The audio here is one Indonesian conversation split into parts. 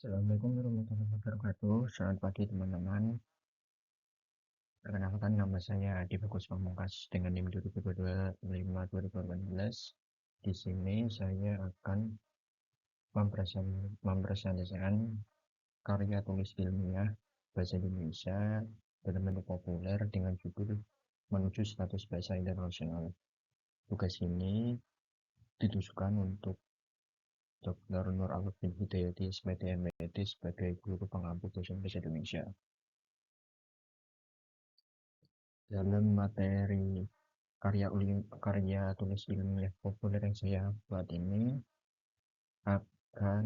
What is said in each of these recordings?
Assalamualaikum warahmatullahi wabarakatuh. Selamat pagi teman-teman. Perkenalkan nama saya Adi Bagus Pamungkas dengan NIM 2022-2018. Di sini saya akan mempresentasikan karya tulis ilmiah bahasa Indonesia dalam bentuk populer dengan judul Menuju Status Bahasa Internasional. Tugas ini ditujukan untuk Dr. Nur Aludin Hidayati, SPT sebagai guru pengampu dosen bahasa Indonesia. Dalam materi karya tulis ilmiah populer yang saya buat ini akan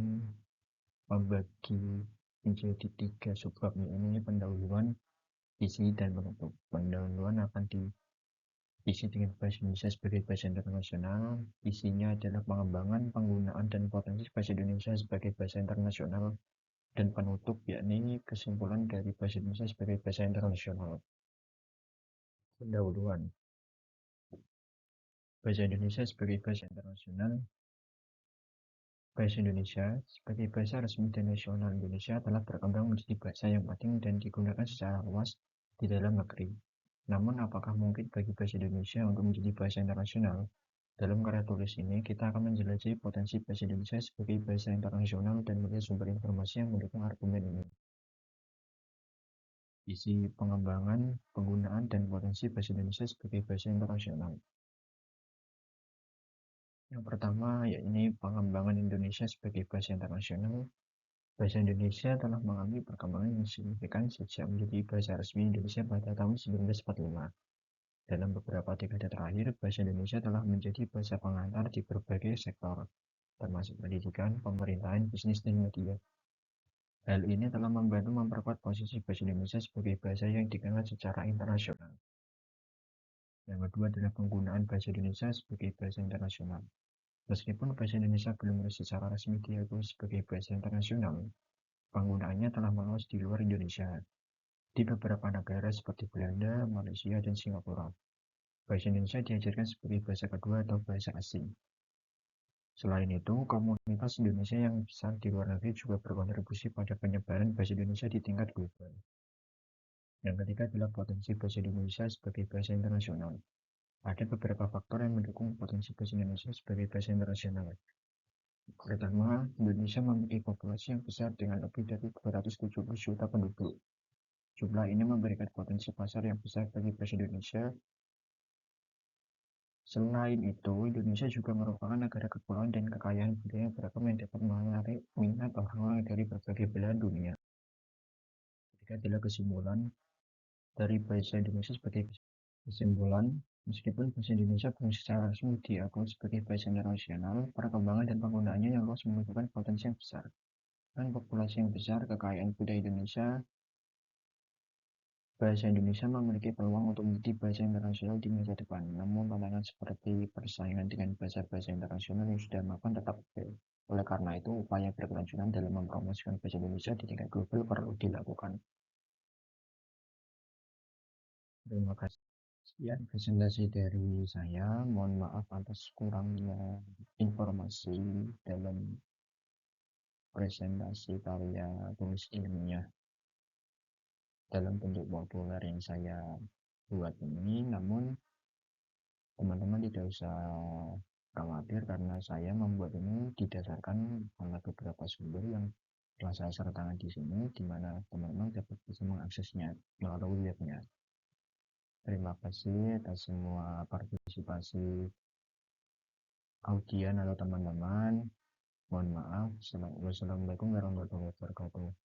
membagi menjadi 3 subbab, ini pendahuluan, isi, dan penutup. Pendahuluan akan diisi dengan bahasa Indonesia sebagai bahasa internasional. Isinya adalah pengembangan, penggunaan, dan potensi bahasa Indonesia sebagai bahasa internasional. Dan penutup yakni kesimpulan dari bahasa Indonesia sebagai bahasa internasional. Pendahuluan. Bahasa Indonesia sebagai bahasa internasional. Bahasa Indonesia sebagai bahasa resmi dan nasional Indonesia telah berkembang menjadi bahasa yang penting dan digunakan secara luas di dalam negeri. Namun, apakah mungkin bagi bahasa Indonesia untuk menjadi bahasa internasional? Dalam karya tulis ini, kita akan menjelajahi potensi bahasa Indonesia sebagai bahasa internasional dan melihat sumber informasi yang mendukung argumen ini. Isi pengembangan, penggunaan, dan potensi bahasa Indonesia sebagai bahasa internasional. Yang pertama, yakni pengembangan Indonesia sebagai bahasa internasional. Bahasa Indonesia telah mengalami perkembangan yang signifikan sejak menjadi bahasa resmi Indonesia pada tahun 1945. Dalam beberapa dekade terakhir, bahasa Indonesia telah menjadi bahasa pengantar di berbagai sektor, termasuk pendidikan, pemerintahan, bisnis, dan media. Hal ini telah membantu memperkuat posisi bahasa Indonesia sebagai bahasa yang dikenal secara internasional. Yang kedua adalah penggunaan bahasa Indonesia sebagai bahasa internasional. Meskipun bahasa Indonesia belum secara resmi diakui sebagai bahasa internasional, penggunaannya telah meluas di luar Indonesia. Di beberapa negara seperti Belanda, Malaysia, dan Singapura, bahasa Indonesia diajarkan sebagai bahasa kedua atau bahasa asing. Selain itu, komunitas Indonesia yang besar di luar negeri juga berkontribusi pada penyebaran bahasa Indonesia di tingkat global. Yang ketiga adalah potensi bahasa Indonesia sebagai bahasa internasional. Ada beberapa faktor yang mendukung potensi bahasa Indonesia sebagai bahasa internasional. Pertama, Indonesia memiliki populasi yang besar dengan lebih dari 270 juta penduduk. Jumlah ini memberikan potensi pasar yang besar bagi bahasa Indonesia. Selain itu, Indonesia juga merupakan negara kepulauan dan kekayaan budaya yang beragam yang dapat menarik minat orang-orang dari berbagai belahan dunia. Ketiga adalah kesimpulan dari bahasa Indonesia sebagai kesimpulan. Meskipun bahasa Indonesia belum secara resmi diakui sebagai bahasa internasional, perkembangan dan penggunaannya yang luas menunjukkan potensi yang besar. Dan populasi yang besar, kekayaan budaya Indonesia, bahasa Indonesia memiliki peluang untuk menjadi bahasa internasional di masa depan. Namun, tantangan seperti persaingan dengan bahasa-bahasa internasional yang sudah mapan tetap ada. Oleh karena itu, upaya berkelanjutan dalam mempromosikan bahasa Indonesia di tingkat global perlu dilakukan. Terima kasih. Sekian presentasi dari saya. Mohon maaf atas kurangnya informasi dalam presentasi karya tulis ilmiah dalam bentuk populer yang saya buat ini. Namun, teman-teman tidak usah khawatir karena saya membuat ini didasarkan oleh beberapa sumber yang telah saya sertakan di sini, di mana teman-teman dapat bisa mengaksesnya melalui webnya. Terima kasih atas semua partisipasi audien atau teman-teman. Mohon maaf. Wassalamualaikum warahmatullahi wabarakatuh.